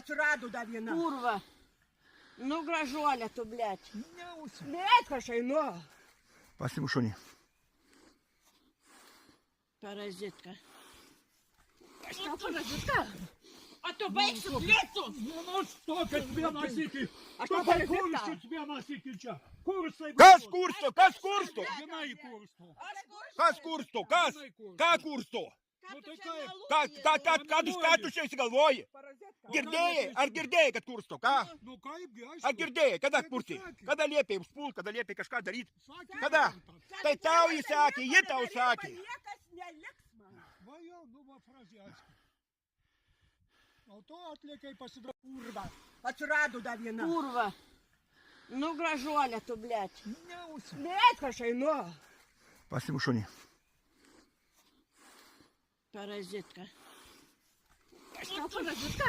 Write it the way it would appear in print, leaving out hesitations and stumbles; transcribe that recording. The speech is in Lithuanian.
Atsirado dar viena. Kurva. Nu, gražuolė tu, blėt. Blėt kažkai, nu. Pasimu šunį. Parazitka. Aš tau parazitka. O tu baigsi, blėt tu. Nu, stokit vieną sykį. Aš tau parazitka. Kursit vieną sykį čia. Kursai. Kas kursto? Kas kursto? Jinai kursto. Kas kursto? Kas? Ką kursto? Nu tai kaip? Ką tu čia įsigalvoji? Parazitka. Girdėjai? Ar girdėjai, kad kursto? Ką? Nu kaipgi, aišku. Ar girdėjai? Kada kursi? Kada liepė užpult, kada liepė kažką daryti? Kada? Tai tau jis sakė, ji tau sakė. Niekas neliks man. Va jau, nu va frazė aišku. O to atliekai pasidarė. Kurva. Atsirado dar viena. Kurva. Nu, gražuolė tu, blėt. Blėt kažkai, nu. Pasimu šunį. Parazitka. Aš tau parazitka.